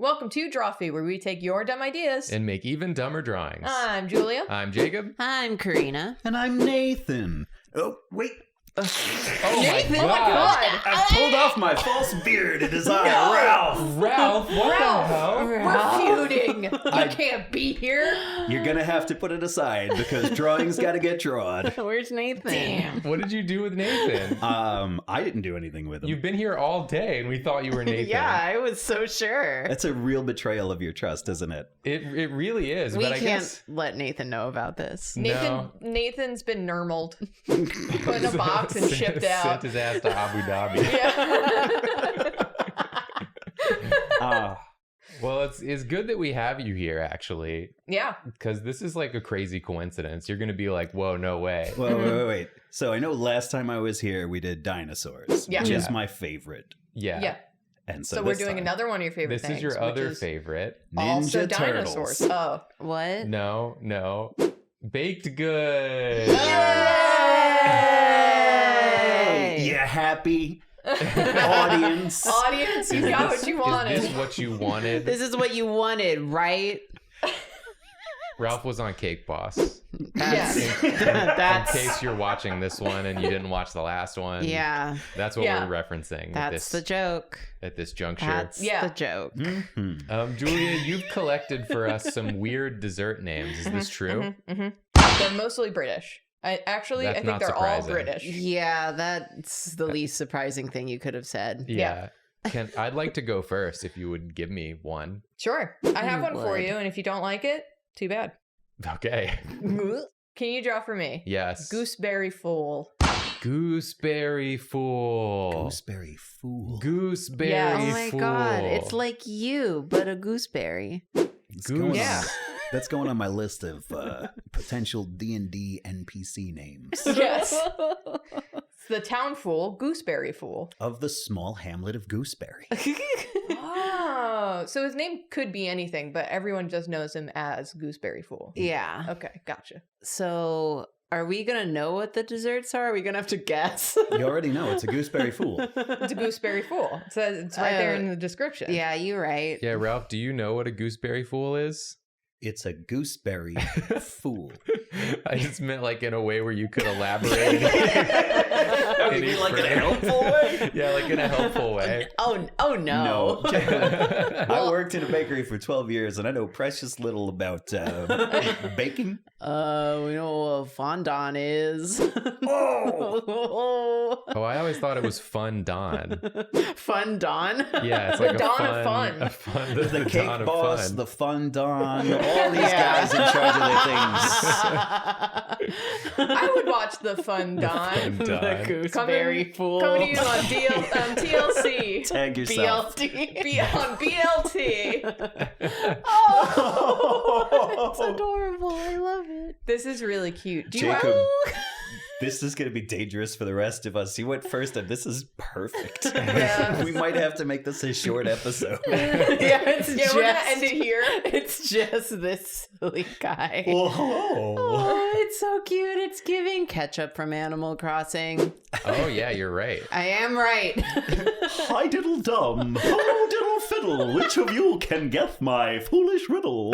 Welcome to Drawfee, where we take your dumb ideas and make even dumber drawings. I'm Julia. I'm Jacob. I'm Karina. And I'm Nathan. Oh, wait. Nathan, my God. I pulled off my false beard. It is I, Ralph. Ralph, what the hell? We're feuding. You can't be here. You're going to have to put it aside because drawing's got to get drawn. Where's Nathan? Damn. What did you do with Nathan? I didn't do anything with him. You've been here all day and we thought you were Nathan. Yeah, I was so sure. That's a real betrayal of your trust, isn't it? It really is, We but I can't guess... let Nathan know about this. Nathan's been normaled, put in a box and shipped out. Sent his ass to Abu Dhabi. Yeah. Well, it's good that we have you here, actually. Yeah. Because this is like a crazy coincidence. You're going to be like, whoa, no way. Wait. So I know last time I was here, we did dinosaurs, which is my favorite. Yeah. And so we're doing another one of your favorite This things. is your other favorite. Also Ninja dinosaurs. Turtles. Oh. What? No. Baked goods. You happy? Audience. Audience, you got what you wanted. Is this what you wanted? This is what you wanted, right? Ralph was on Cake Boss. Yes. That's In case you're watching this one and you didn't watch the last one. yeah. That's what we're referencing That's the joke. at this juncture. That's the joke. Mm-hmm. Julia, you've collected for us some weird dessert names. Is this true? They're mostly British. I think not they're all surprising. British. Yeah, that's the least surprising thing you could have said. Yeah. I'd like to go first if you would give me one. Sure. I have one for would. you, and if you don't like it, too bad. Okay. Can you draw for me? Yes. Gooseberry Fool. Gooseberry Fool. Gooseberry Fool. Gooseberry Yes. Oh my Fool. god, it's like you, but a gooseberry. It's going Yeah. on- That's going on my list of potential D&D NPC names. Yes. It's the town fool, Gooseberry Fool. Of the small hamlet of Gooseberry. Oh, so his name could be anything, but everyone just knows him as Gooseberry Fool. Yeah. Okay, gotcha. So, are we gonna know what the desserts are? Are we gonna have to guess? You already know it's a Gooseberry Fool. It's a Gooseberry Fool. It says it's right there in the description. Yeah, you're right. Yeah, Ralph, do you know what a gooseberry fool is? It's a gooseberry fool. I just meant like in a way where you could elaborate. You mean like in a helpful way? Yeah, like in a helpful way. Oh no. No. I worked in a bakery for 12 years and I know precious little about baking. We know what fondant is. Oh! Oh, I always thought it was Fun Dawn. Fondant? Yeah, it's The like dawn a of fun. fun. A fun The dawn cake of boss, fun. the fun don, all these guys in charge of their things. I would watch the Fun Dawn. Fun The Dawn. gooseberry fool. Coming to you on TLC. Tag yourself. BLT. On BLT. Oh, it's adorable. I love it. This is really cute. Do you Jacob, this is going to be dangerous for the rest of us. You went first and this is perfect. Yeah. We might have to make this a short episode. Yeah, we're gonna end it here. It's just this silly guy. Oh. Oh, it's so cute. It's giving ketchup from Animal Crossing. Oh, yeah, you're right. I am right. Hi diddle dum, hello diddle fiddle, which of you can guess my foolish riddle?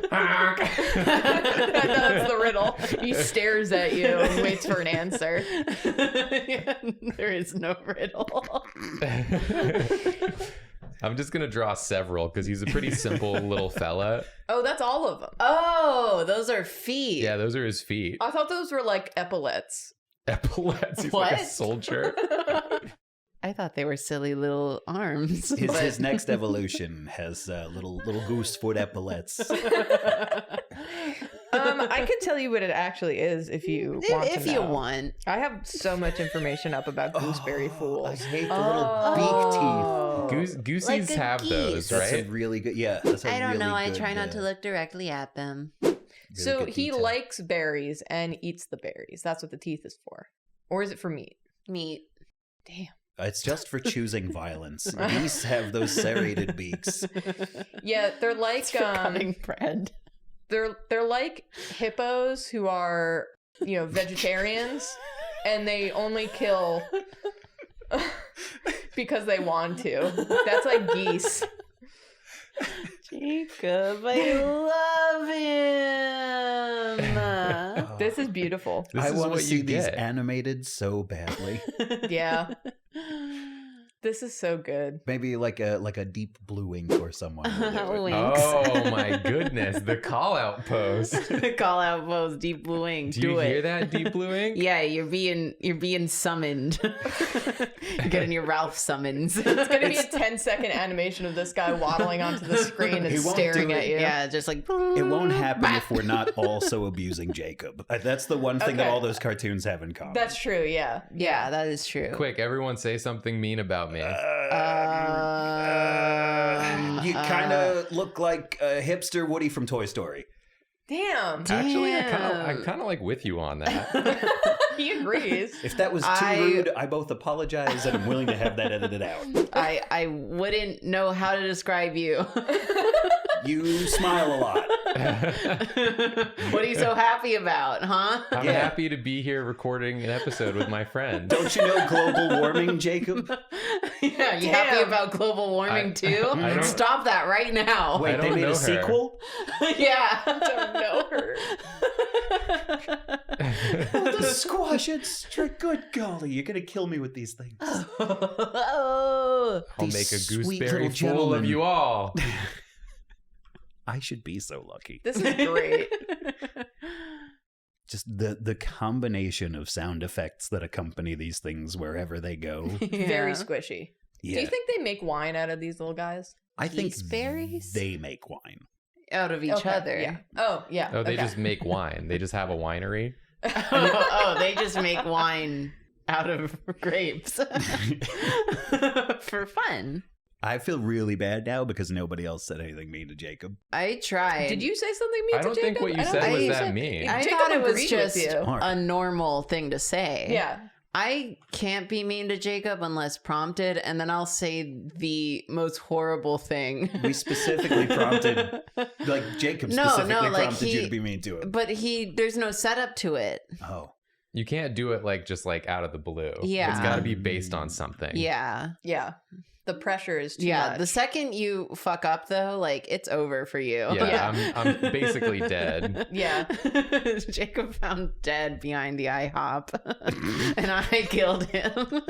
That's the riddle. He stares at you and waits for an answer. There is no riddle. I'm just going to draw several because he's a pretty simple little fella. Oh, that's all of them. Oh, those are feet. Yeah, those are his feet. I thought those were like epaulets. Epaulets. He's like a What? soldier. I thought they were silly little arms. His next evolution has little goose foot epaulets. I can tell you what it actually is if you want to If know. you want. I have so much information up about gooseberry I fools. hate the little beak teeth. Goosies Like a have geese. those, That's right? a really good, yeah. That's a I don't really know. I good, try not to look directly at them. really So good he detail. likes berries and eats the berries. That's what the teeth is for. Or is it for meat? Meat. Damn. It's just for choosing violence. Geese have those serrated beaks. Yeah, they're like It's for cutting bread. they're like hippos who are, vegetarians and they only kill because they want to. That's like geese. Jacob, I love him. This is beautiful. This I is want to what see you these get. animated so badly. Yeah. This is so good. Maybe like a deep blue wink or someone. will do it. Winks. Oh my goodness, the call out post. Call out pose, deep blue wing. Do you hear that, Deep Blue Ink? Yeah, you're being summoned. You're getting your Ralph summons. It's going to be a 10-second animation of this guy waddling onto the screen He and won't staring do at it. you. Yeah, just like It won't happen if we're not also abusing Jacob. That's the one thing that Okay. all those cartoons have in common. That's true, yeah. Yeah, that is true. Quick, everyone say something mean about me. You kind of look like a hipster Woody from Toy Story. Damn. Actually, Damn. I'm kind of like with you on that. He agrees. If that was too rude, I both apologize and I'm willing to have that edited out. I wouldn't know how to describe you. You smile a lot. What are you so happy about, huh? I'm Yeah. happy to be here recording an episode with my friend. Don't you know global warming, Jacob? Yeah, you happy Damn. about global warming too? I don't- Stop that right now. Wait, I they don't made know a her. sequel? Yeah. Don't know her. The squash, it's good golly. You're going to kill me with these things. Oh. I'll These make a sweet gooseberry little fool of gentlemen. you all. I should be so lucky. This is great. Just the combination of sound effects that accompany these things wherever they go. Very squishy. Yeah. Do you think they make wine out of these little guys? I think Gooseberries? they make wine. Out of each Okay, other. Yeah. Oh, yeah. Oh, they okay. just make wine. They just have a winery. Oh, they just make wine out of grapes for fun. I feel really bad now because nobody else said anything mean to Jacob. I tried. Did you say something mean I to don't think Jacob? what you I don't said think was you that said- mean. I Jacob thought it was agreed with just you. Smart. a normal thing to say. Yeah. I can't be mean to Jacob unless prompted, and then I'll say the most horrible thing. We specifically prompted, like Jacob No, specifically like prompted you he- to be mean to him. But there's no setup to it. Oh. You can't do it like just like out of the blue. Yeah. It's got to be based on something. Yeah. Yeah. The pressure is too Yeah. much. The second you fuck up, though, like, it's over for you. Yeah, I'm basically dead. Yeah. Jacob found dead behind the IHOP, and I killed him.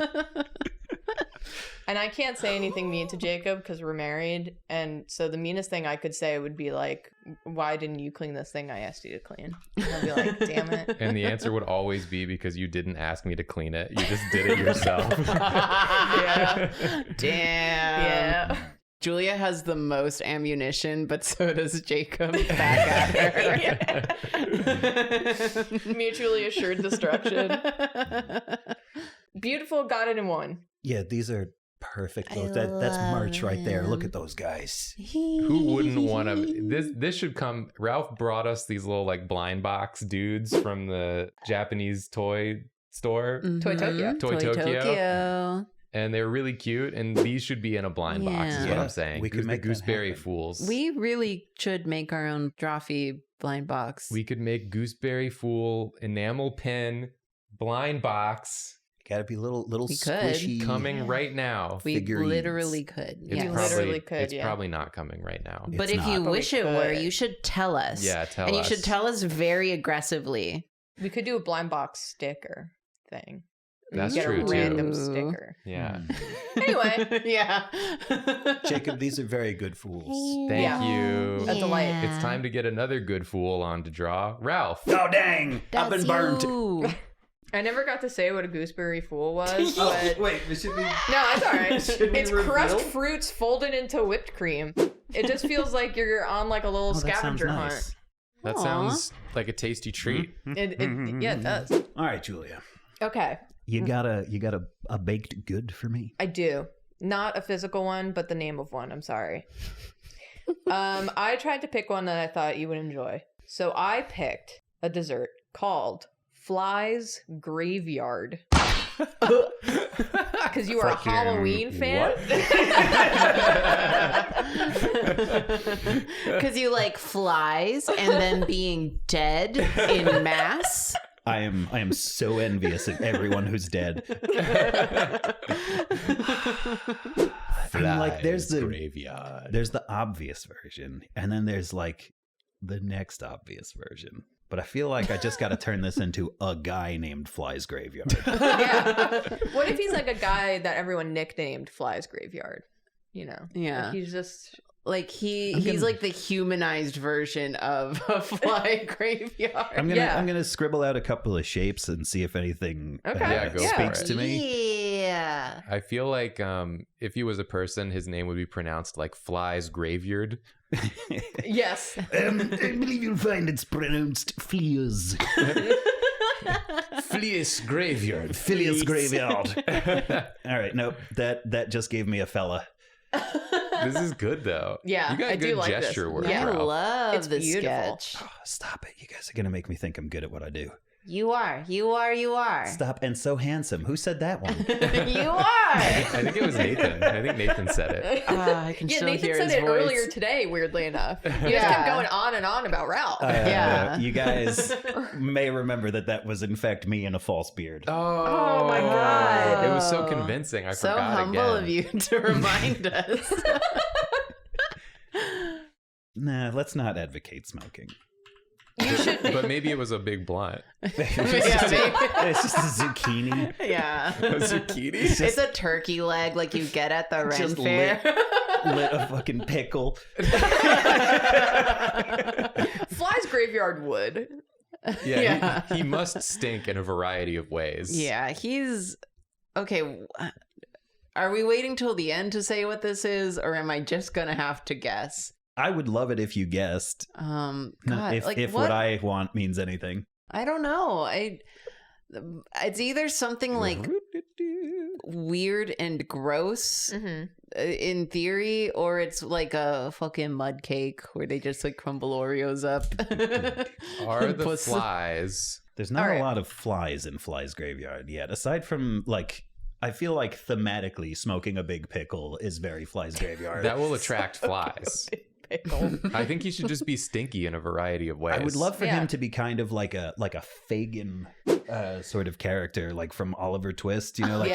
And I can't say anything mean to Jacob because we're married. And so the meanest thing I could say would be like, why didn't you clean this thing I asked you to clean? And I'll be like, damn it. And the answer would always be because you didn't ask me to clean it. You just did it yourself. Yeah. Damn. Yeah. Julia has the most ammunition, but so does Jacob back at her. Mutually assured destruction. Beautiful, got it in one. Yeah, these are perfect. I That's merch right there. Look love at those guys. Who wouldn't want to? This should come. Ralph brought us these little like blind box dudes from the Japanese toy store, Toy Tokyo. Toy Tokyo. Tokyo. and they're really cute. And these should be in a blind box. Is what Yeah. I'm saying. We could make that gooseberry happen. fools. We really should make our own Drawfee blind box. We could make gooseberry fool enamel pin blind box Gotta be little We could. squishy. coming Yeah. right now. We figurines. literally could. It's You Yes. literally could, It's yeah. probably not coming right now. It's But if you not. But we wish it were, could. you should tell us. Yeah, tell and us. you should tell us very aggressively. We could do a blind box sticker thing. That's Get true a too. random Ooh. sticker. Yeah. Anyway. Yeah. Jacob, these are very good fools. Thank Yeah. you. A delight. It's time to get another good fool on to draw. Ralph. Oh, dang. I've been burned. You. I never got to say what a gooseberry fool was, but wait, this should be... no, it's all right. Should we It's crushed reveal? fruits folded into whipped cream. It just feels like you're on like a little scavenger hunt. That Aw. sounds like a tasty treat. Yeah, it does. All right, Julia. Okay, You got a baked good for me? I do. Not a physical one, but the name of one. I'm sorry. I tried to pick one that I thought you would enjoy. So I picked a dessert called Fly's Graveyard. Because you are a Fucking Halloween fan? Because you like flies and then being dead in mass. I am so envious of everyone who's dead. I mean, like, there's the graveyard. there's the obvious version, and then there's like the next obvious version. But I feel like I just got to turn this into a guy named Fly's Graveyard. Yeah. What if he's like a guy that everyone nicknamed Fly's Graveyard? You know? Yeah. Like he's just... Like he's like the humanized version of a fly graveyard. I'm gonna scribble out a couple of shapes and see if anything go speaks for it. to me. Yeah. I feel like if he was a person, his name would be pronounced like Fly's Graveyard. Yes. I believe you'll find it's pronounced Fleas. Fleas Graveyard. Fleas Graveyard. All right, nope. That just gave me a fella. This is good though. Yeah, you got I do good like this. gesture work. I Ralph. love It's this beautiful. sketch. Oh, stop it. You guys are going to make me think I'm good at what I do. You are. Stop. And so handsome. Who said that one? You are. I think it was Nathan. I think Nathan said it. I can Yeah, still Nathan hear said his it voice. earlier today, weirdly enough. You just Yeah. kept going on and on about Ralph. Yeah. You guys may remember that was in fact me in a false beard. Oh my God. It was so convincing. I So forgot humble again. of you to remind us. Nah, let's not advocate smoking. You should... But maybe it was a big blunt. It's Yeah, just a zucchini. Yeah. A zucchini? It's a turkey leg like you get at the Ren Just Fair. Lit a fucking pickle. Fly's Graveyard would. Yeah, Yeah. He must stink in a variety of ways. Yeah, he's okay. Are we waiting till the end to say what this is, or am I just gonna have to guess? I would love it if you guessed. God, if like what I want means anything. I don't know. It's either something like weird and gross Mm-hmm. in theory, or it's like a fucking mud cake where they just like crumble Oreos up. Are and the put some- flies? There's not All a right. lot of flies in Fly's Graveyard yet, aside from like. I feel like thematically smoking a big pickle is very Fly's Graveyard. That will attract flies. Pickle. I think he should just be stinky in a variety of ways. I would love for Yeah. him to be kind of like a Fagin sort of character, like from Oliver Twist, you know, like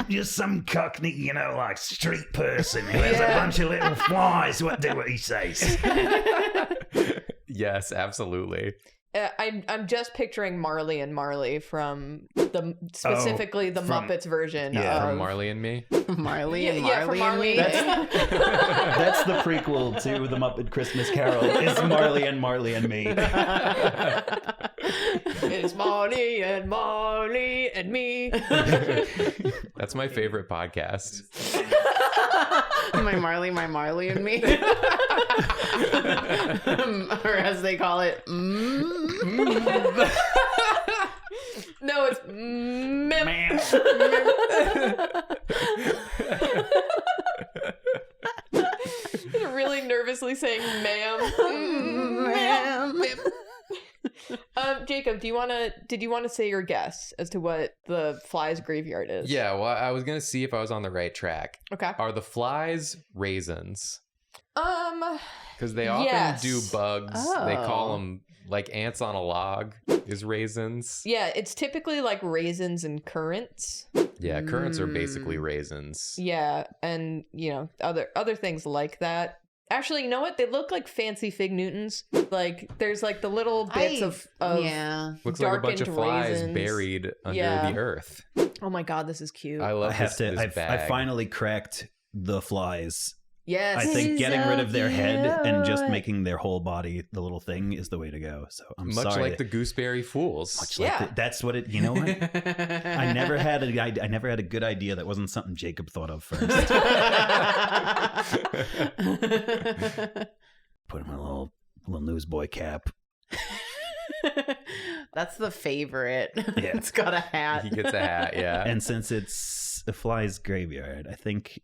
just some cockney, you know, like street person who has a bunch of little flies. What he says? Yes, absolutely. I'm just picturing Marley and Marley from specifically the from- Muppets version yeah. of From Marley and Me. Marley and yeah, Marley from and me. That's the prequel to the Muppet Christmas Carol. It's Marley and Me. It's Marley and Marley and me. That's my favorite podcast. my Marley and me. Or as they call it, No, it's mem. Really nervously saying ma'am. Jacob, did you want to say your guess as to what the Fly's Graveyard is? Yeah, well, I was going to see if I was on the right track. Okay. Are the flies raisins? Um, Because they often Yes. do bugs. They call Oh. them like ants on a log is raisins. yeah, it's typically like raisins and currants. Yeah, currants are basically raisins. Yeah, and you know, other things like that. Actually, you know what? They look like fancy fig Newtons. Like there's like the little bits of yeah. Looks like a bunch of darkened flies raisins. buried under Yeah. the earth. Oh my god, this is cute. I love I have this, to. this bag. I finally cracked the flies. yes. I think He's getting rid of their head and just cute. making their whole body the little thing is the way to go. So I'm Much sorry. like the Gooseberry Fools. Much like Yeah. that's what it. You know what? I never had a good idea that wasn't something Jacob thought of first. Put him in a little newsboy cap. That's the favorite. Yeah. It's got a hat. He gets a hat, yeah. And since it's a Fly's Graveyard, I think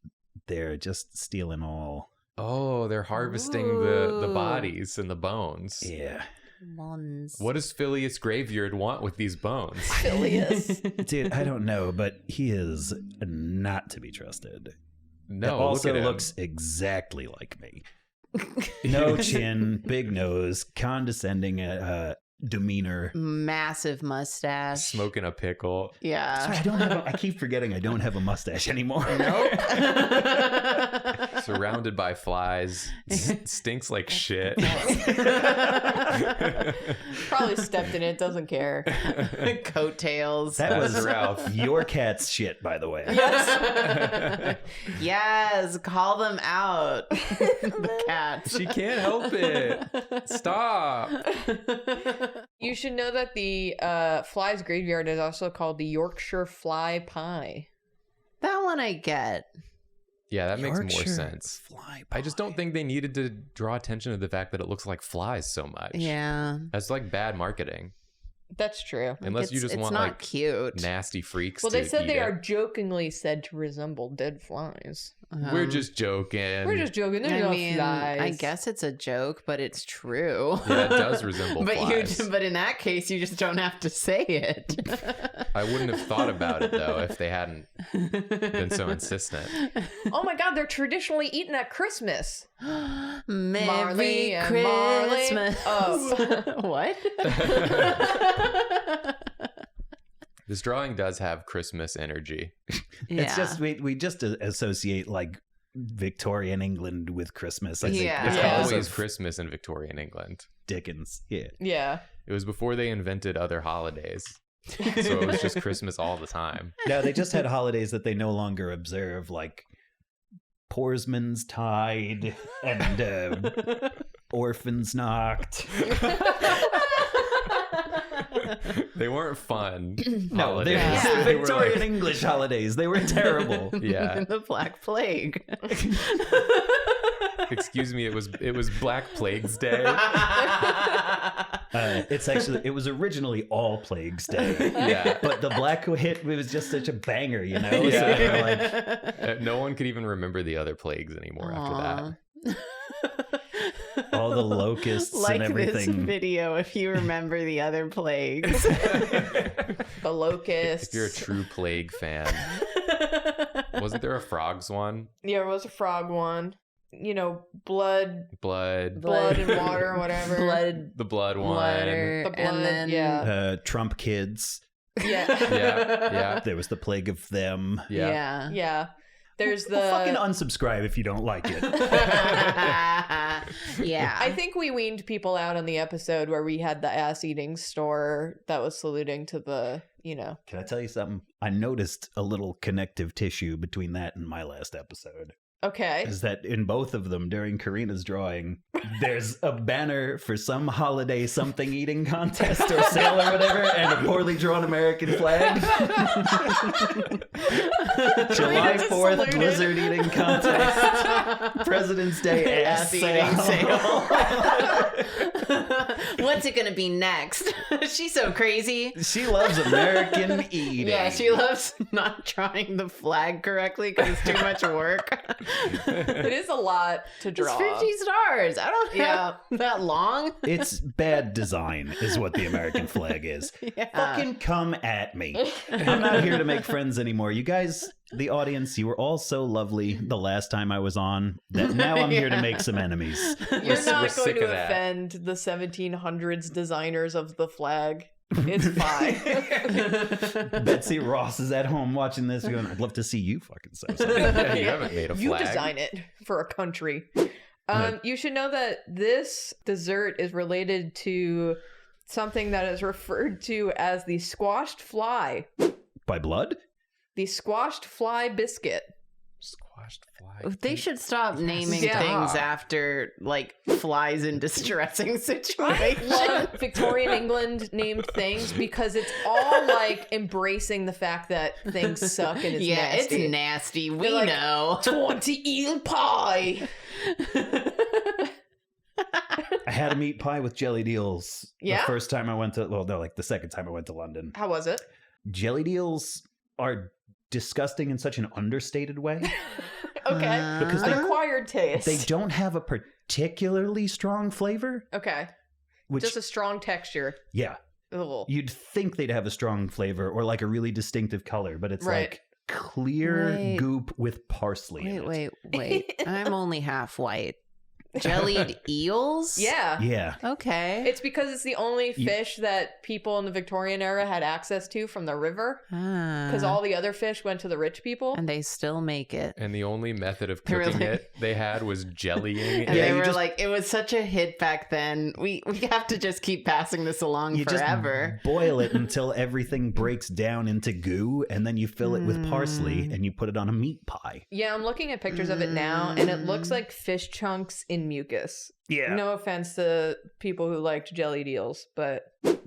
they're just stealing all. Oh, they're harvesting the Ooh. bodies and the bones. Yeah, Mons. What does Phileas Graveyard want with these bones? Phileas. dude, I don't know, but he is not to be trusted. No, also look at him. looks exactly like me. No chin, big nose, condescending, demeanor. Massive mustache. Smoking a pickle. Yeah. Sorry, I keep forgetting I don't have a mustache anymore. Nope. Surrounded by flies. Stinks like shit. Probably stepped in it, doesn't care. Coattails. That was Ralph. your cat's shit, by the way. Yes, call them out. The cats. She can't help it. Stop. You should know that the flies graveyard is also called the Yorkshire Fly Pie. That one I get. Yeah, that makes more Yorkshire sense. Fly I just don't think they needed to draw attention to the fact that it looks like flies so much. Yeah. That's like bad marketing. That's true. Unless you just it's want not like cute. nasty freaks. Well, they to said eat they it. are jokingly said to resemble dead flies. We're just joking. We're just joking. They're I not mean, flies. I guess it's a joke, but it's true. Yeah, it does resemble but flies. but in that case, you just don't have to say it. I wouldn't have thought about it though if they hadn't been so insistent. Oh my God, they're traditionally eaten at Christmas. Merry Marley and Marley. Christmas. Oh. What? This drawing does have Christmas energy. It's just we just associate like Victorian England with Christmas. I think Yeah. It's Yeah. always Christmas in Victorian England. Dickens. Yeah. Yeah. It was before they invented other holidays. So it was just Christmas all the time. No, they just had holidays that they no longer observe, like Porsman's Tide and Orphans Knocked. They weren't fun. No, holidays. Yeah. They were Victorian like, English holidays. They were terrible. Yeah. The Black Plague. excuse me, it was Black Plague's Day. It was originally All Plagues Day. Yeah. But the black hit was just such a banger, you know? Yeah. So they were like, No one could even remember the other plagues anymore after that. all the locusts Like and this everything. video if you remember the other plagues. The locusts. If you're a true plague fan. Wasn't there a frogs one? Yeah, it was a frog one. You know, blood Blood. and water, whatever. Blood, The blood one. water, The blood, and then yeah. Trump kids. Yeah. Yeah. There was the plague of them. Yeah. Yeah. There's the. Well, fucking unsubscribe if you don't like it. yeah. I think we weaned people out on the episode where we had the ass eating store that was saluting to the, you know. Can I tell you something? I noticed a little connective tissue between that and my last episode. Okay. Is that in both of them during Karina's drawing, there's a banner for some holiday something eating contest or sale or whatever, and a poorly drawn American flag. July 4th saluted. blizzard eating contest. President's Day ass eating sale. What's it gonna be next? She's so crazy. She loves American eating. Yeah, she loves not drawing the flag correctly because it's too much work. It is a lot to draw. It's 50 stars. I don't have that long. It's bad design is what the American flag is. Yeah. Fucking come at me. I'm not here to make friends anymore. You guys, the audience, you were all so lovely the last time I was on that now I'm here to make some enemies. You're We're not sick going to of that. offend the 1700s designers of the flag. It's fine. Betsy Ross is at home watching this going, I'd love to see you fucking say something. Yeah, you haven't made a You flag. design it for a country. No. You should know that this dessert is related to something that is referred to as the squashed fly. By blood? The squashed fly biscuit. Squashed fly. They should stop naming Yeah. things after like flies in distressing I situations. love Victorian England named things because it's all like embracing the fact that things suck and it's yeah, nasty. it's nasty. We like, know. 20 eel pie. I had a meat pie with jellied eels Yeah? the first time I went to, well, no, like the second time I went to London. How was it? Jellied eels are disgusting in such an understated way. Okay. Because An they- acquired taste. They don't have a particularly strong flavor. Okay. Which, Just a strong texture. yeah, Ugh. you'd think they'd have a strong flavor or like a really distinctive color, but it's Right. like clear Wait. goop with parsley in it. Wait. I'm only half white. Jellied eels? Yeah. Yeah. Okay. It's because it's the only fish that people in the Victorian era had access to from the river. Because all the other fish went to the rich people. And they still make it. And the only method of They were cooking like- it they had was jellying. And Yeah, they you were just- like, it was such a hit back then. We have to just keep passing this along You forever. just boil it until everything breaks down into goo, and then you fill it with parsley and you put it on a meat pie. Yeah, I'm looking at pictures of it now, and it looks like fish chunks in mucus. Yeah. No offense to people who liked jellied eels, but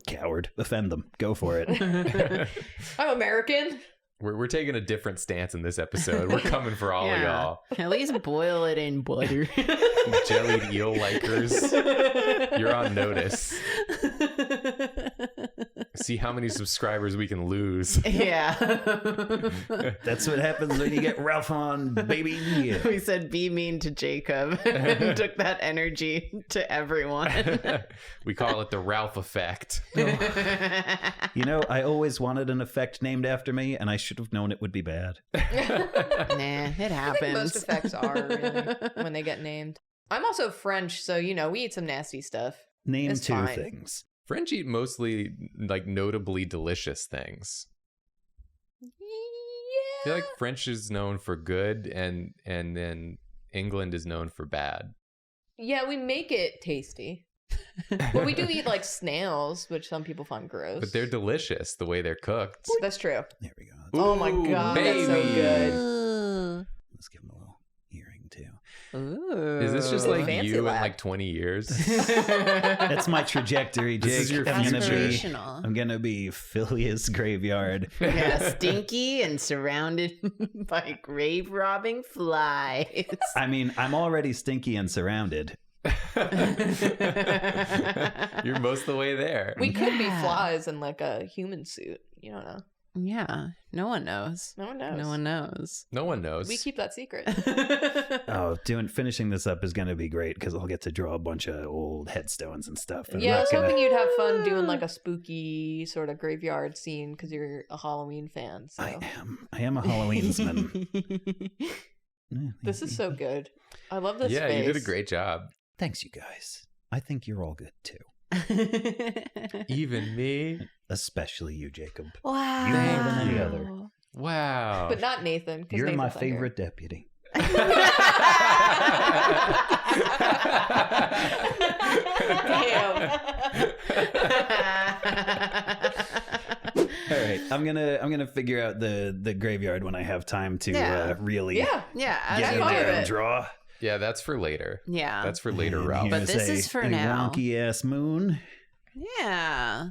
Coward. Offend them. Go for it. I'm American. We're taking a different stance in this episode. We're coming for all of y'all. At least boil it in butter. Jellied eel likers. You're on notice. See how many subscribers we can lose. Yeah. That's what happens when you get Ralph on, baby. We said be mean to Jacob and took that energy to everyone. We call it the Ralph effect. You know, I always wanted an effect named after me, and I should have known it would be bad. Nah, it happens. Most effects are really when they get named. I'm also French, so we eat some nasty stuff. Name It's two fine. things. French eat mostly like notably delicious things. I feel like French is known for good and then England is known for bad. Yeah, we make it tasty. But we do eat like snails, which some people find gross. But they're delicious the way they're cooked. That's true. There we go. Oh my Ooh, God, that's so baby. good. Let's give him a little earring, too. Ooh. Is this just like Fancy you in lad. like 20 years? That's my trajectory, Jake. This is your I'm gonna be, aspirational? I'm gonna be Phileas Graveyard. Yeah, stinky and surrounded by grave robbing flies. I mean, I'm already stinky and surrounded. You're most of the way there. We could be Yeah. flies in like a human suit. You don't know. Yeah, no one knows. No one knows. No one knows. No one knows. We keep that secret. Oh, finishing this up is gonna be great because I'll get to draw a bunch of old headstones and stuff. And I'm Yeah, I not was gonna- hoping you'd have fun doing like a spooky sort of graveyard scene because you're a Halloween fan. So I am a Halloweensman. Yeah, this is so good. I love this. Yeah, face. you did a great job. Thanks, you guys. I think you're all good too, Even me. especially you, Jacob. Wow. You more than any other. Wow. But not Nathan. 'cause You're my Nathan's not here. favorite deputy. All right, I'm gonna figure out the graveyard when I have time to Yeah. really Yeah. Yeah, as get I in you thought do. there of and it. draw. Yeah, that's for later. Yeah. That's for later, And Ralph. But here's this a- is for a now. wonky ass moon Yeah.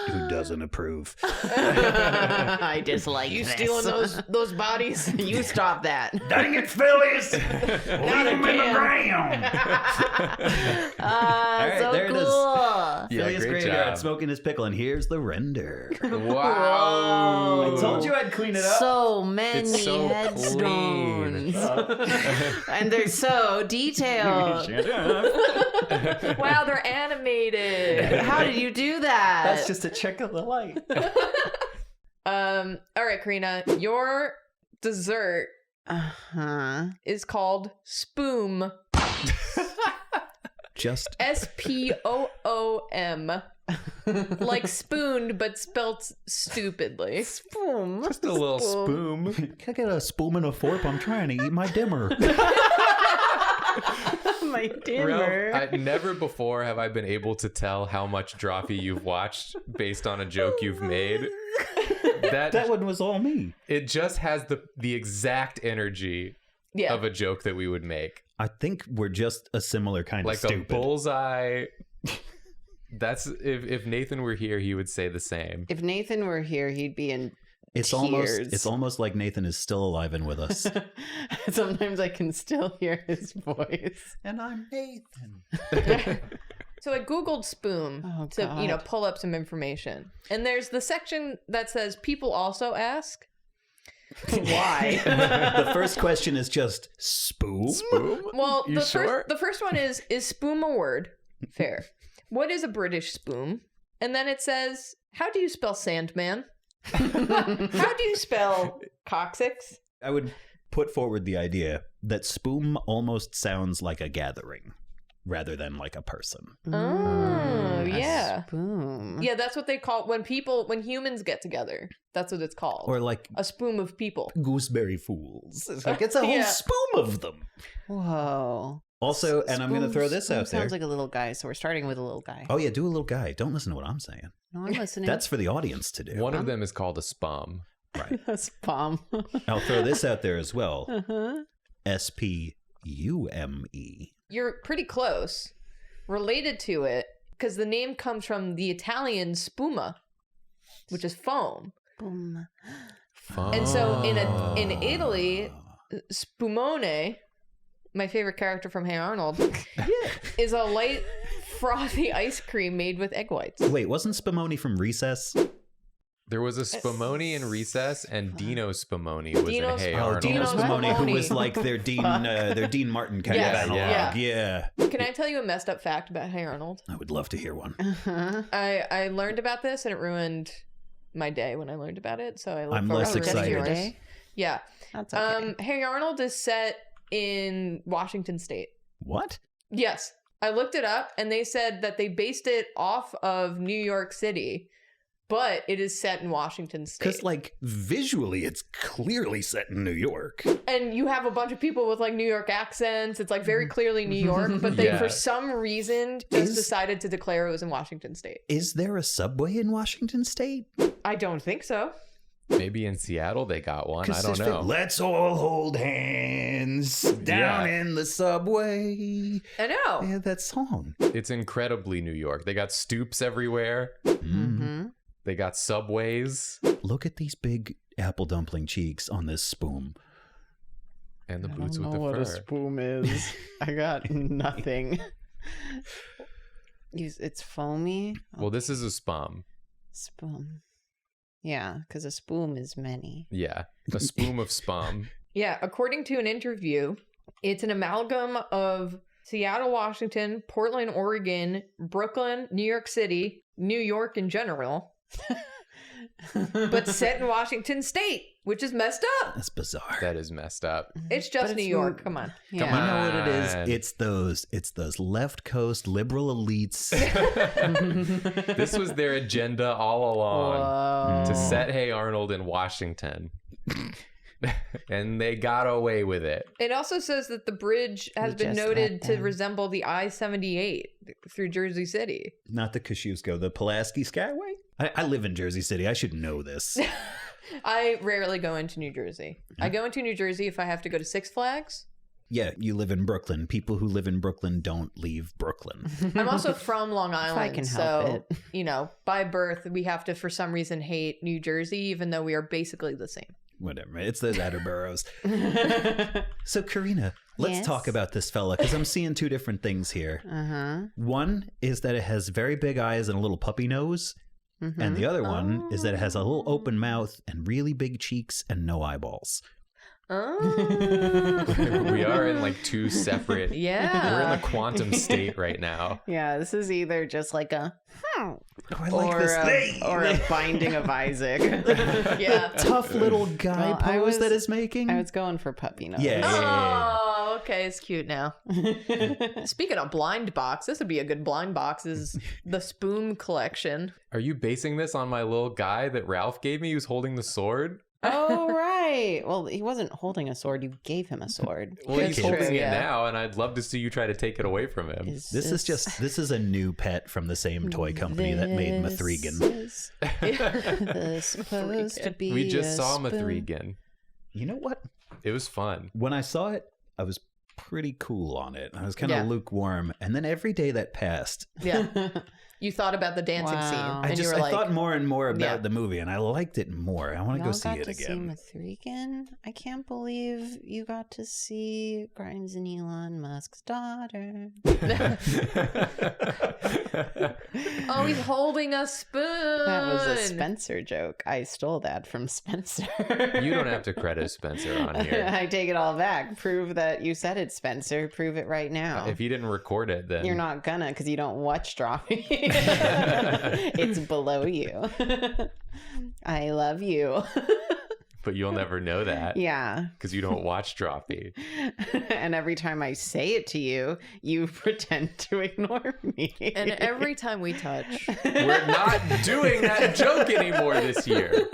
who doesn't approve. I dislike You this. stealing those bodies? You stop that. Dang it, Phyllis! Leave him in the ground. right, So there it is. cool. Yeah, Phileas great Graveyard job. smoking his pickle, and here's the render. Wow. I told you I'd clean it up. So many It's so headstones. And they're so detailed. Wow, they're animated. How did you do that? That's just a check of the light. All right, Karina, your dessert Uh-huh. is called Spoom. Just SPOOM. Like spooned, but spelt stupidly. Spoom. Just a little spoon. can I get a spoon and a fork? I'm trying to eat my dimmer. My dimmer. Ralph, never before have I been able to tell how much Drawfee you've watched based on a joke you've made. That one was all me. It just has the exact energy Yeah. of a joke that we would make. I think we're just a similar kind Like of stupid. a bullseye. That's if Nathan were here, he would say the same. If Nathan were here, he'd be in It's tears. almost like Nathan is still alive and with us. Sometimes I can still hear his voice. And I'm Nathan. So I Googled Spoom Oh, to, God. pull up some information. And there's the section that says people also ask. Why? The first question is just spoon. Well, You sure? the first one is spoom a word? Fair. What is a British spoom? And then it says, how do you spell Sandman? How do you spell coccyx? I would put forward the idea that spoom almost sounds like a gathering rather than like a person. Oh, A yeah. spoon. Yeah, that's what they call when humans get together. That's what it's called. Or like a spoon of people. gooseberry fools. It's like, it's a whole Yeah. spoon of them. Whoa. Also, and I'm going to throw this out there. Sounds like a little guy, so we're starting with a little guy. Oh, yeah, do a little guy. Don't listen to what I'm saying. No, I'm listening. That's for the audience to do. One of them is called a spum. Right. a spum. I'll throw this out there as well. Uh-huh. SPUME. You're pretty close. Related to it, because the name comes from the Italian spuma, which is foam. Boom. And so in Italy, spumone, my favorite character from Hey Arnold, is a light, frothy ice cream made with egg whites. Wait, wasn't Spumoni from Recess? There was a Spumoni in Recess, and Dino Spumoni was Dino in Hey Spumoni. Oh, Arnold. Dino Spumoni, who Spumoni. was like their Dean Martin kind Yes, of analog. yeah. Yeah. Can I tell you a messed up fact about Hey Arnold? I would love to hear one. Uh-huh. I learned about this and it ruined my day when I learned about it. So I look I'm forward less to getting excited. yours. Day? Yeah. That's okay. Hey Arnold is set in Washington State. What? Yes. I looked it up and they said that they based it off of New York City, but it is set in Washington State. Because, like, visually, it's clearly set in New York. And you have a bunch of people with like New York accents. It's like very clearly New York, but they Yeah. for some reason just Is- decided to declare it was in Washington State. Is there a subway in Washington State? I don't think so. Maybe in Seattle they got one. I don't know. Let's all hold hands down Yeah. in the subway. I know. Yeah, that song. It's incredibly New York. They got stoops everywhere. Mm-hmm. They got subways Look at these big apple dumpling cheeks on this spoon. and the I boots don't with know the what a fur. spoon is. I got nothing. It's foamy. Well, this is a spum. Spoon. Yeah, because a spoon is many. Yeah, a spoon of spum. Yeah, according to an interview, it's an amalgam of Seattle, Washington, Portland, Oregon, Brooklyn, New York City, New York in general, but set in Washington State, which is messed up. That's bizarre. That is messed up. It's just But New it's York. Come on. Yeah. You know what it is? Man. It's those left coast liberal elites. This was their agenda all along Whoa. to set Hey Arnold in Washington. And they got away with it. It also says that the bridge has We been just noted let to them. resemble the I-78 through Jersey City. Not the Kosciuszko, the Pulaski Skyway. I live in Jersey City. I should know this. I rarely go into New Jersey. I go into New Jersey if I have to go to Six Flags. Yeah, you live in Brooklyn. People who live in Brooklyn don't leave Brooklyn. I'm also from Long Island, can help so it. you know, by birth we have to for some reason hate New Jersey, even though we are basically the same. Whatever. It's those outer boroughs. So, Karina, let's Yes? talk about this fella, because I'm seeing two different things here. Uh-huh. One is that it has very big eyes and a little puppy nose. Mhm. And the other one is that it has a little open mouth and really big cheeks and no eyeballs. Oh, We are in like two separate. yeah. We're in the quantum state right now. Yeah, this is either just like a Oh, I like or this a, thing. or a binding of Isaac. Yeah. Tough little guy Well, I pose was- that is making. I was going for puppy nose. Yeah. Oh, okay, it's cute now. Speaking of blind box, this would be a good blind box. Is the Spoon collection? Are you basing this on my little guy that Ralph gave me who's holding the sword? Oh, right. Well, he wasn't holding a sword. You gave him a sword. Well, That's he's true, holding it yeah. now, and I'd love to see you try to take it away from him. This is a new pet from the same toy company that made Mithrigan. This supposed to be We just a saw spoon. Mithrigan. You know what? It was fun. When I saw it, I was pretty cool on it. I was kind of Yeah. lukewarm. And then every day that passed, Yeah. You thought about the dancing Wow. scene, and you were I like, thought more and more about Yeah. the movie, and I liked it more. I want to go Y'all see got it to again. see Mithrigan? I can't believe you got to see Grimes and Elon Musk's daughter. "Oh, he's holding a spoon." That was a Spencer joke. I stole that from Spencer. You don't have to credit Spencer on here. I take it all back. Prove that you said it, Spencer. Prove it right now. If he didn't record it, then You're not gonna, because you don't watch Drawfee. It's below you. I love you. But you'll never know that. Yeah. Because you don't watch Drawfee. And every time I say it to you, you pretend to ignore me. And every time we touch. We're not doing that joke anymore this year.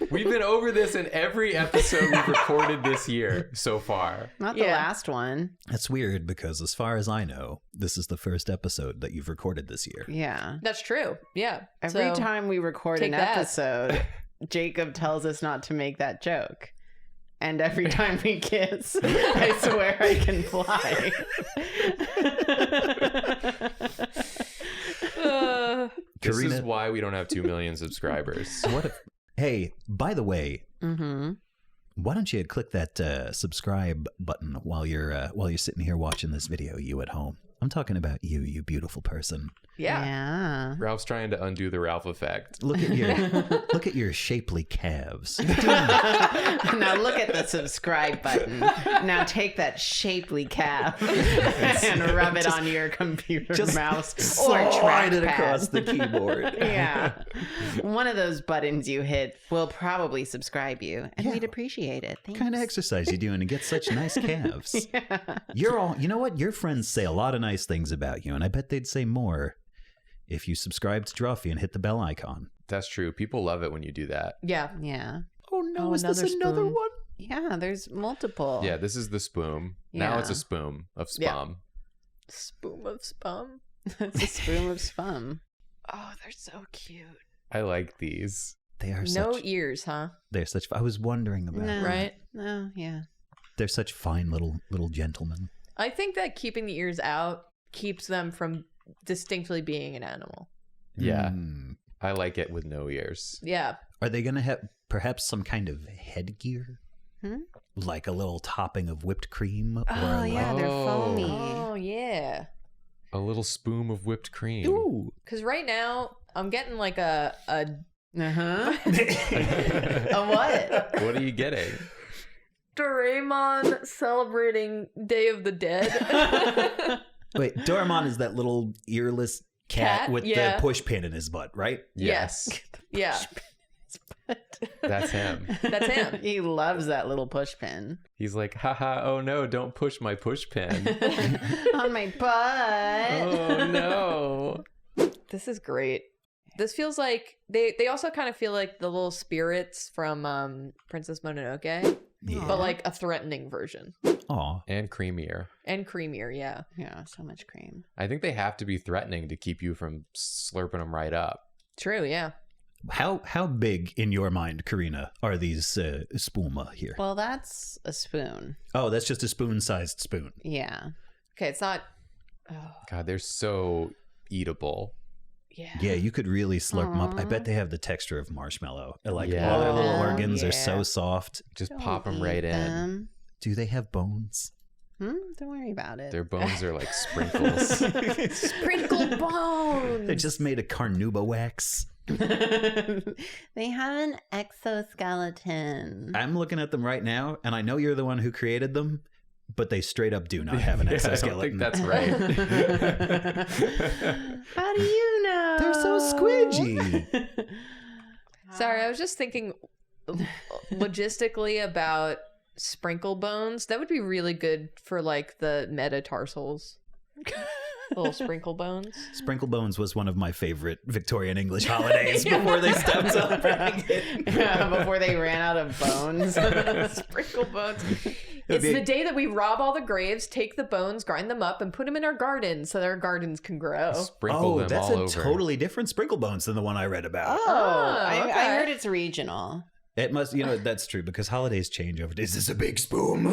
We've been over this in every episode we've recorded this year so far. Not the last one. That's weird because as far as I know, this is the first episode that you've recorded this year. Yeah. That's true. Yeah. Every time we record an that. episode, Jacob tells us not to make that joke. And every time we kiss, I swear I can fly. This is Karina- why we don't have 2 million subscribers. What if, hey, by the way, why don't you click that subscribe button while you're sitting here watching this video, you at home? I'm talking about you, you beautiful person. Yeah. Ralph's trying to undo the Ralph effect. Look at your shapely calves. Now look at the subscribe button. Now take that shapely calf and rub it on your computer mouse or slide it trackpad. across the keyboard. Yeah. One of those buttons you hit will probably subscribe you, and we'd appreciate it. Thanks. What kind of exercise you doing to get such nice calves? You're all, you know what? Your friends say a lot of nice things about you, and I bet they'd say more if you subscribe to Drawfee and hit the bell icon. That's true. People love it when you do that. Yeah. Yeah. Oh no, Oh, is this another another spoon. one? Yeah, there's multiple. Yeah, this is the spoon. Now Yeah. it's a spoon of Yeah. spum. Spoon of spum. It's a spoon of spum. Oh, they're so cute. I like these. They are No such. ears, huh? They're such. I was wondering about. No. them. Right? No, yeah. They're such fine little gentlemen. I think that keeping the ears out keeps them from distinctly being an animal. Yeah. Mm. I like it with no ears. Yeah. Are they going to have perhaps some kind of headgear? Like a little topping of whipped cream? Oh, yeah, they're foamy. Oh, yeah. A little spoon of whipped cream. Ooh. Because right now, I'm getting like a Uh-huh. A what? What are you getting? Doraemon celebrating Day of the Dead. Wait, Doraemon is that little earless cat Cat? with Yeah. the push pin in his butt, right? Yes. Yeah. That's him. That's him. He loves that little push pin. He's like, haha, oh no, don't push my push pin. On my butt. Oh no. This is great. This feels like they also kind of feel like the little spirits from Princess Mononoke, Yeah. but like a threatening version Aw. And creamier. and creamier. Yeah. Yeah, so much cream. I think they have to be threatening to keep you from slurping them right up. True. Yeah. How big in your mind, Karina, are these spuma here? Well, that's a spoon. Oh, that's just a spoon-sized spoon. Yeah. Okay. It's not. Oh, God, they're so eatable. yeah. Yeah, you could really slurp them up. I Aw. bet they have the texture of marshmallow. Like Yeah. all their little Oh, organs are yeah. so soft. Just Don't pop them eat right in. them. Do they have bones? Don't worry about it. Their bones are like sprinkles. Sprinkle bones. They're just made of carnauba wax. They have an exoskeleton. I'm looking at them right now, and I know you're the one who created them, but they straight up do not have an Yeah, I exoskeleton. don't think that's right. How do you know? They're so squidgy. Sorry, I was just thinking logistically about sprinkle bones. That would be really good for like the metatarsals. Little sprinkle bones. Sprinkle Bones was one of my favorite Victorian English holidays before they stopped celebrating it. Yeah, before they ran out of bones. Sprinkle bones. It's the day that we rob all the graves, take the bones, grind them up, and put them in our gardens so that our gardens can grow. Sprinkle Oh, them that's all a over. totally different Sprinkle Bones than the one I read about. I okay. heard it's regional. It must, that's true because holidays change over. Is this a big spoon?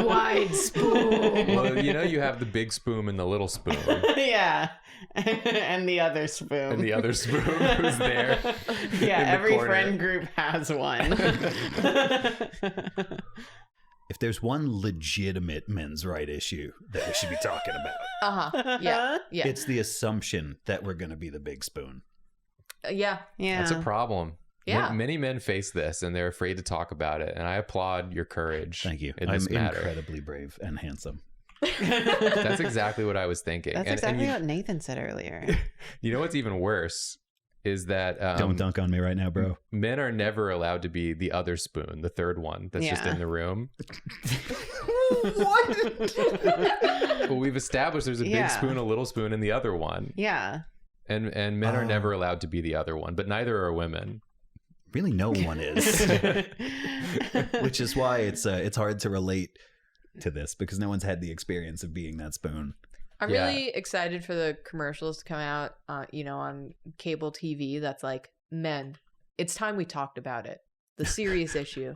Wide spoon. Well, you have the big spoon and the little spoon. Yeah. And the other spoon. And the other spoon who's there. Yeah, in the every corner. friend group has one. If there's one legitimate men's right issue that we should be talking about, Uh-huh. Yeah. Yeah. it's the assumption that we're going to be the big spoon. Yeah. Yeah. That's a problem. Yeah. Many men face this and they're afraid to talk about it. And I applaud your courage. Thank you. In I'm this matter. incredibly brave and handsome. That's exactly what I was thinking. That's And exactly you, what Nathan said earlier. you know what's even worse is that Don't dunk on me right now, bro. men are never allowed to be the other spoon, the third one that's just Yeah. in the room. What? Well, we've established there's a big Yeah. spoon, a little spoon, and the other one. Yeah. And men are never allowed to be the other one, but neither are women. Really, no one is. Which is why it's hard to relate to this because no one's had the experience of being that spoon. I'm Yeah. really excited for the commercials to come out, on cable TV. That's like, men, it's time we talked about it. The serious issue.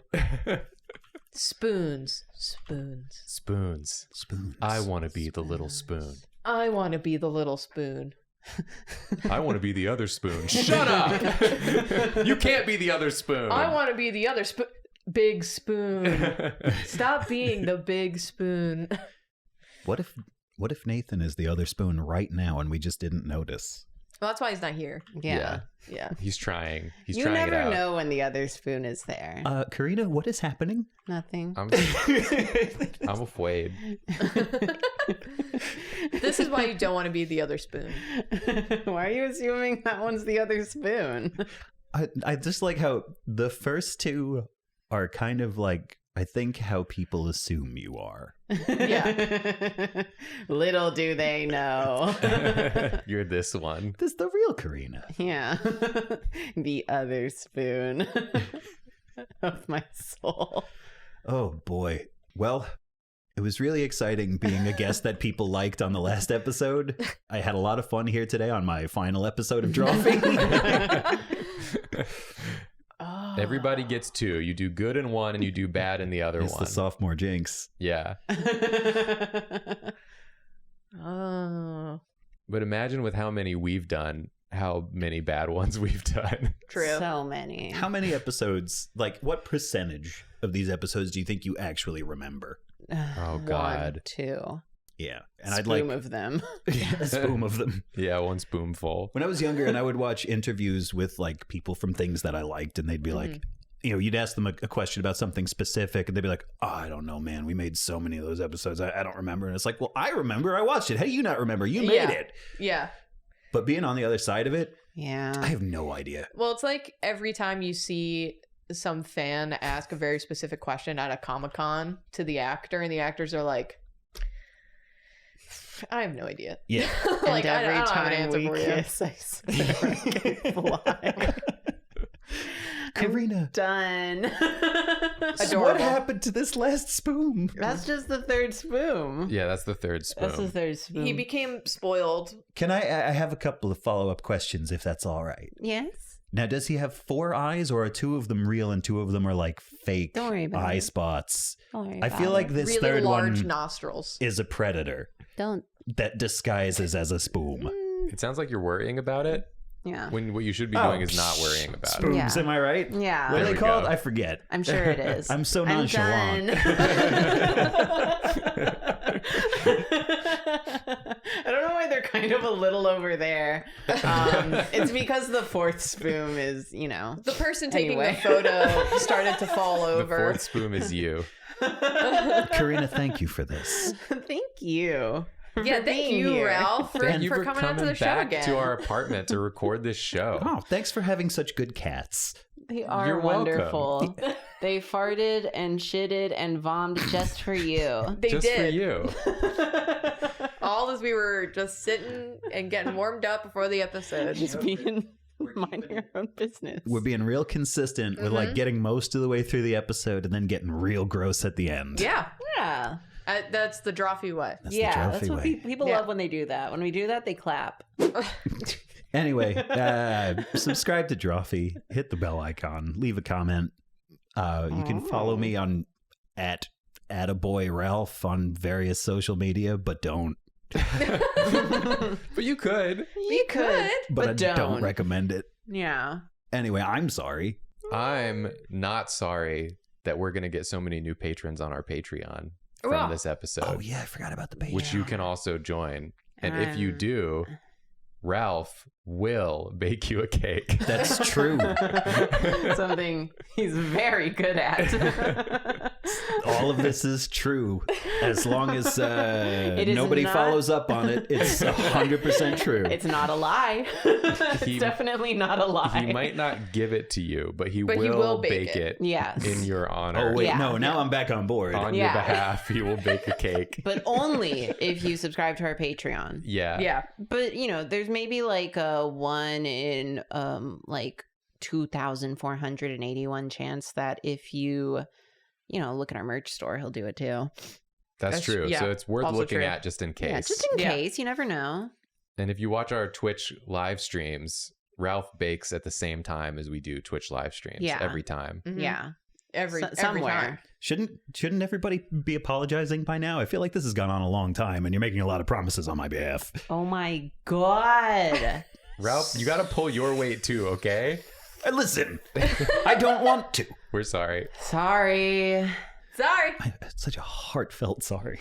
Spoons. Spoons. I want to be the little spoon. I want to be the little spoon. I want to be the other spoon. Shut up! You can't be the other spoon. I want to be the other big spoon. Stop being the big spoon. What if Nathan is the other spoon right now and we just didn't notice? Well, that's why he's not here. Yeah. Yeah. He's trying. He's You trying it never out. know when the other spoon is there. Karina, what is happening? Nothing. I'm afraid. This is why you don't want to be the other spoon. Why are you assuming that one's the other spoon? I just like how the first two are kind of like, I think, how people assume you are. Yeah. Little do they know. You're this one. This is the real Karina. Yeah. The other spoon of my soul. Oh boy. Well, it was really exciting being a guest that people liked on the last episode. I had a lot of fun here today on my final episode of Drawfee. Oh. Everybody gets 2. You do good in one and you do bad in the other It's one. the sophomore jinx. Yeah. Oh. But imagine with how many we've done, how many bad ones we've done. True. So many. How many episodes, like what percentage of these episodes do you think you actually remember? Oh, God. 1, 2. Yeah. And Spoon I'd like of them. a spoon of them. Yeah, one spoonful. When I was younger and I would watch interviews with like people from things that I liked and they'd be like, you'd ask them a question about something specific and they'd be like, oh, I don't know, man. We made so many of those episodes. I don't remember. And it's like, well, I remember. I watched it. How do you not remember? You made it. Yeah. But being on the other side of it, Yeah. I have no idea. Well, it's like every time you see some fan ask a very specific question at a Comic-Con to the actor, and the actors are like, I have no idea. Yeah. Like, and every I don't have an time answer we for you. kiss, I swear I can fly. Karina, Done. what Adorable. happened to this last spoon? That's just the third spoon. Yeah, that's the third spoon. That's the third spoon. He became spoiled. Can I have a couple of follow-up questions if that's all right? Yes. Now, does he have 4 eyes or are 2 of them real and 2 of them are like fake Don't worry about eye it. spots? Don't worry I about feel like it. this Really third large one nostrils. is a predator Don't. that disguises as a spoon. It sounds like you're worrying about it Yeah. when what you should be doing is not worrying about it. Spoons, Yeah. am I right? Yeah. What are There they we called? go. I forget. I'm sure it is. I'm so I'm nonchalant. I don't know why they're kind of a little over there. It's because the fourth spoon is, The person taking Anyway. the photo started to fall The over. 4th spoon is you. Karina, thank you for this. Thank you. Yeah, for thank being you, here. Ralph, Thank you for coming out to the show back again. to our apartment to record this show. Oh, thanks for having such good cats. They are You're welcome. wonderful. They farted and shitted and vomited just for you. They Just did. for you. All as we were just sitting and getting warmed up before the episode. Just being mind your own business. We're being real consistent with like getting most of the way through the episode and then getting real gross at the end. Yeah. Yeah. That's the Drawfee way. That's Yeah, the that's trophy what way. people Yeah. love when they do that. When we do that, they clap. Anyway, subscribe to Drawfee, hit the bell icon, leave a comment. You can follow me on at @attaboyralph on various social media, but don't. But you could. You could, But I don't. don't recommend it. Yeah. Anyway, I'm sorry. I'm not sorry that we're going to get so many new patrons on our Patreon from Wow. this episode, Oh yeah, I forgot about the Patreon. which you can also join. And if you do, Ralph will bake you a cake. That's true. Something he's very good at. All of this is true. As long as It is nobody not- follows up on it, it's 100% true. It's not a lie. It's definitely not a lie. He might not give it to you, but he But will he will bake bake it Yes. in your honor. Oh, wait, Yeah. no, now I'm back on board. On your Yeah. behalf, he will bake a cake. But only if you subscribe to our Patreon. Yeah. Yeah. But, you know, there's maybe like a 1 in like 2,481 chance that if you look at our merch store, he'll do it too. That's true. yeah, So it's worth also looking true. at just in case. Yeah, just in Yeah. case. You never know. And if you watch our Twitch live streams, Ralph bakes at the same time as we do Twitch live streams Yeah. every time. Mhm. Yeah. Every Somewhere. time. Shouldn't everybody be apologizing by now? I feel like this has gone on a long time, and you're making a lot of promises on my behalf. Oh my God. Ralph, you got to pull your weight too, okay? Listen, I don't want to. We're sorry. Sorry. Sorry. It's such a heartfelt sorry.